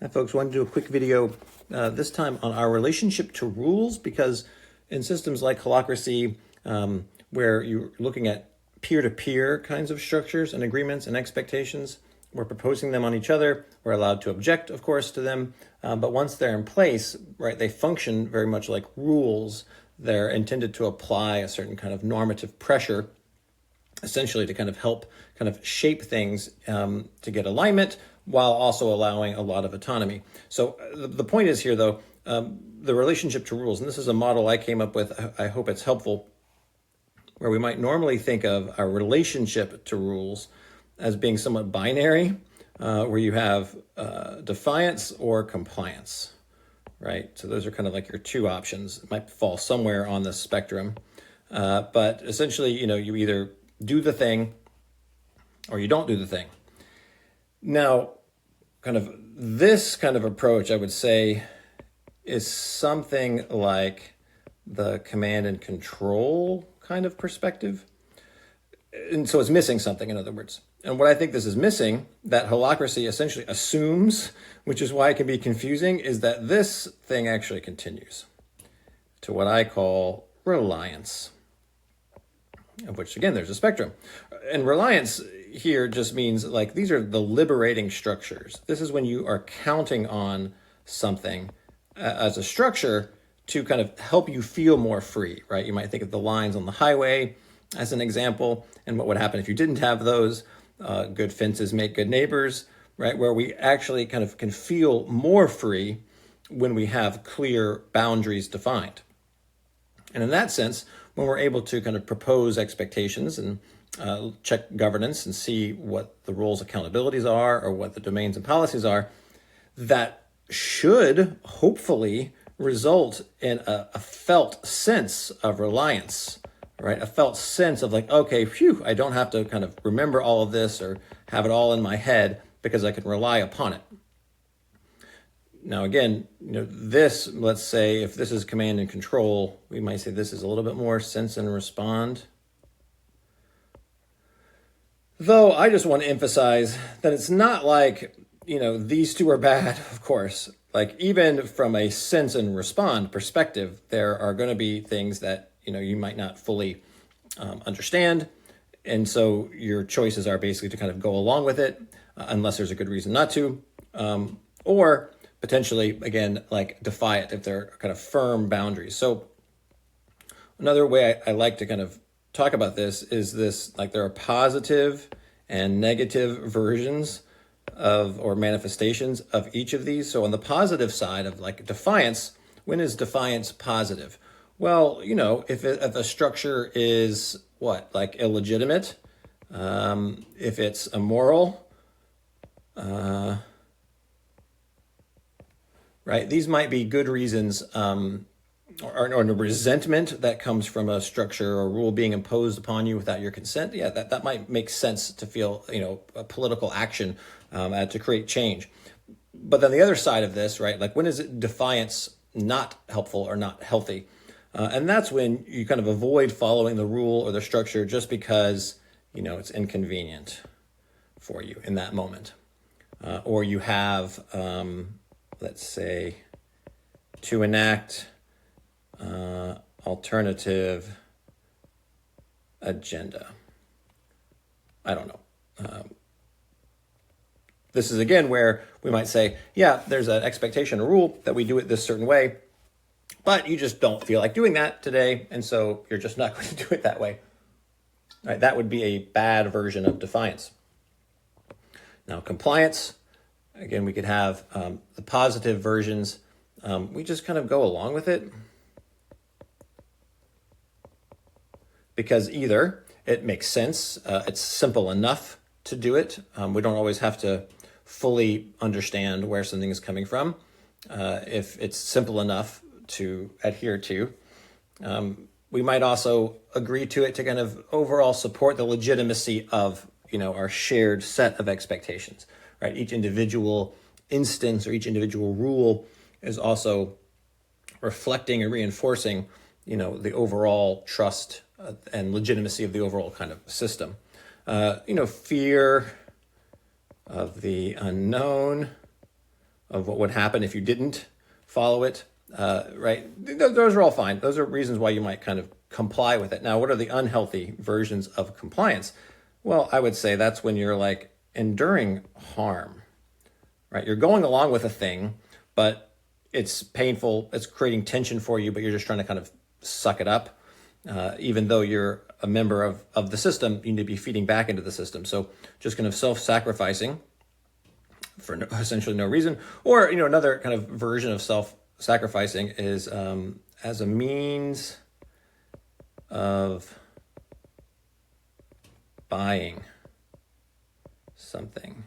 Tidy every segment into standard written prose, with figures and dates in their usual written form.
Hi folks, wanted to do a quick video this time on our relationship to rules, because in systems like Holacracy, where you're looking at peer-to-peer kinds of structures and agreements and expectations, we're proposing them on each other. We're allowed to object, of course, to them. But once they're in place, right, they function very much like rules. They're intended to apply a certain kind of normative pressure, essentially to kind of help kind of shape things to get alignment, while also allowing a lot of autonomy. So the point is here, though, the relationship to rules, and this is a model I came up with. I hope it's helpful, where we might normally think of our relationship to rules as being somewhat binary, where you have defiance or compliance, right? So those are kind of like your two options. It might fall somewhere on the spectrum, but essentially, you either do the thing or you don't do the thing. Now, kind of this kind of approach, I would say, is something like the command and control kind of perspective. And so it's missing something, in other words. And what I think this is missing, that Holacracy essentially assumes, which is why it can be confusing, is that this thing actually continues to what I call reliance, of which, again, there's a spectrum. And reliance here just means, like, these are the liberating structures. This is when you are counting on something as a structure to kind of help you feel more free, right? You might think of the lines on the highway as an example, and what would happen if you didn't have those. Good fences make good neighbors, right? Where we actually kind of can feel more free when we have clear boundaries defined. And in that sense, when we're able to kind of propose expectations and check governance and see what the roles accountabilities are, or what the domains and policies are, that should hopefully result in a felt sense of reliance, right? A felt sense of, like, okay, phew, I don't have to kind of remember all of this or have it all in my head, because I can rely upon it. Now, again, this, let's say, if this is command and control, we might say this is a little bit more sense and respond. Though I just want to emphasize that it's not like, these two are bad, of course. Like, even from a sense and respond perspective, there are going to be things that, you might not fully understand. And so your choices are basically to kind of go along with it, unless there's a good reason not to, or potentially, again, like, defy it if they're kind of firm boundaries. So another way I like to kind of talk about this is this, like, there are positive and negative versions of, or manifestations of, each of these. So on the positive side of, like, defiance, when is defiance positive? Well, if a structure is like illegitimate, if it's immoral, right? These might be good reasons, or a resentment that comes from a structure or rule being imposed upon you without your consent. Yeah, that might make sense to feel, a political action to create change. But then the other side of this, right? Like, when is defiance not helpful or not healthy? And that's when you kind of avoid following the rule or the structure just because, it's inconvenient for you in that moment. Or you have, let's say, to enact alternative agenda. I don't know. This is, again, where we might say, yeah, there's an expectation, a rule that we do it this certain way, but you just don't feel like doing that today, and so you're just not going to do it that way. Right? That would be a bad version of defiance. Now, compliance, again, we could have the positive versions. We just kind of go along with it, because either it makes sense, it's simple enough to do it. We don't always have to fully understand where something is coming from. If it's simple enough to adhere to, we might also agree to it to kind of overall support the legitimacy of, our shared set of expectations, right? Each individual instance or each individual rule is also reflecting and reinforcing, the overall trust and legitimacy of the overall kind of system. Fear of the unknown, of what would happen if you didn't follow it, right? Those are all fine. Those are reasons why you might kind of comply with it. Now, what are the unhealthy versions of compliance? Well, I would say that's when you're like enduring harm, right? You're going along with a thing, but it's painful. It's creating tension for you, but you're just trying to kind of suck it up. Even though you're a member of the system, you need to be feeding back into the system. So just kind of self-sacrificing for essentially no reason. Or, another kind of version of self-sacrificing is as a means of buying something.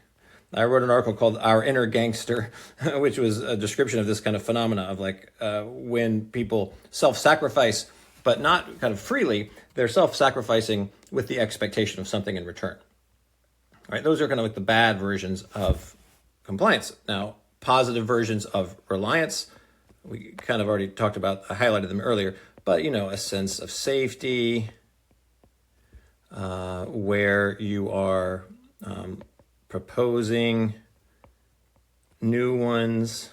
I wrote an article called Our Inner Gangster, which was a description of this kind of phenomena of like when people self-sacrifice, but not kind of freely, they're self-sacrificing with the expectation of something in return. All right, those are kind of like the bad versions of compliance. Now, positive versions of reliance, we kind of already talked about, I highlighted them earlier, but a sense of safety, where you are proposing new ones,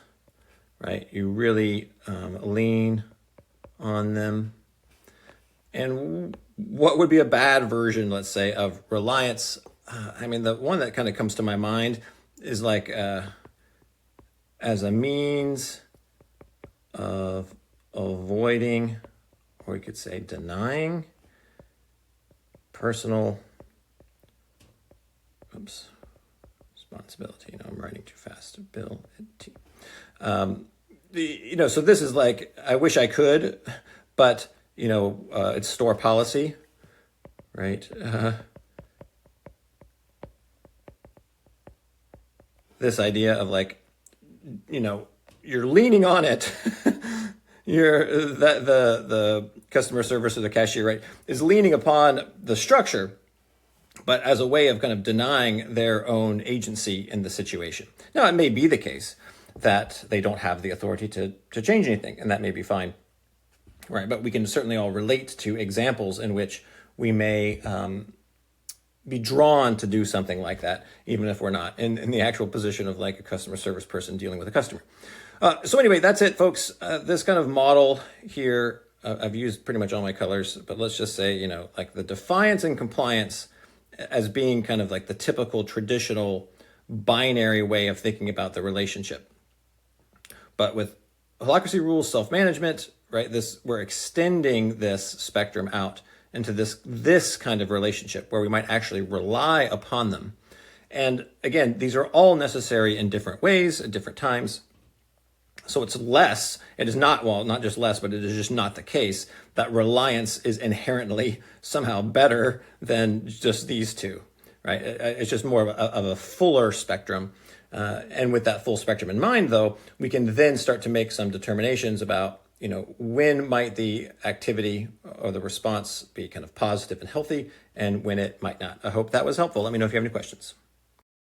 right? You really lean on them. And what would be a bad version, let's say, of reliance? The one that kind of comes to my mind is like as a means of avoiding, or we could say denying, personal responsibility. I'm writing too fast. Ability. So this is like, I wish I could, but it's store policy, right? This idea of like, you're leaning on it. The customer service or the cashier, right, is leaning upon the structure, but as a way of kind of denying their own agency in the situation. Now, it may be the case that they don't have the authority to change anything, and that may be fine, right? But we can certainly all relate to examples in which we may be drawn to do something like that, even if we're not in the actual position of like a customer service person dealing with a customer. So anyway, that's it, folks. This kind of model here, I've used pretty much all my colors, but let's just say, like the defiance and compliance as being kind of like the typical traditional binary way of thinking about the relationship. But with holacracy rules, self-management, right, we're extending this spectrum out into this kind of relationship where we might actually rely upon them. And again, these are all necessary in different ways at different times. So it is not, well, not just less, but it is just not the case that reliance is inherently somehow better than just these two, right? It's just more of a fuller spectrum. And with that full spectrum in mind, though, we can then start to make some determinations about, when might the activity or the response be kind of positive and healthy, and when it might not. I hope that was helpful. Let me know if you have any questions.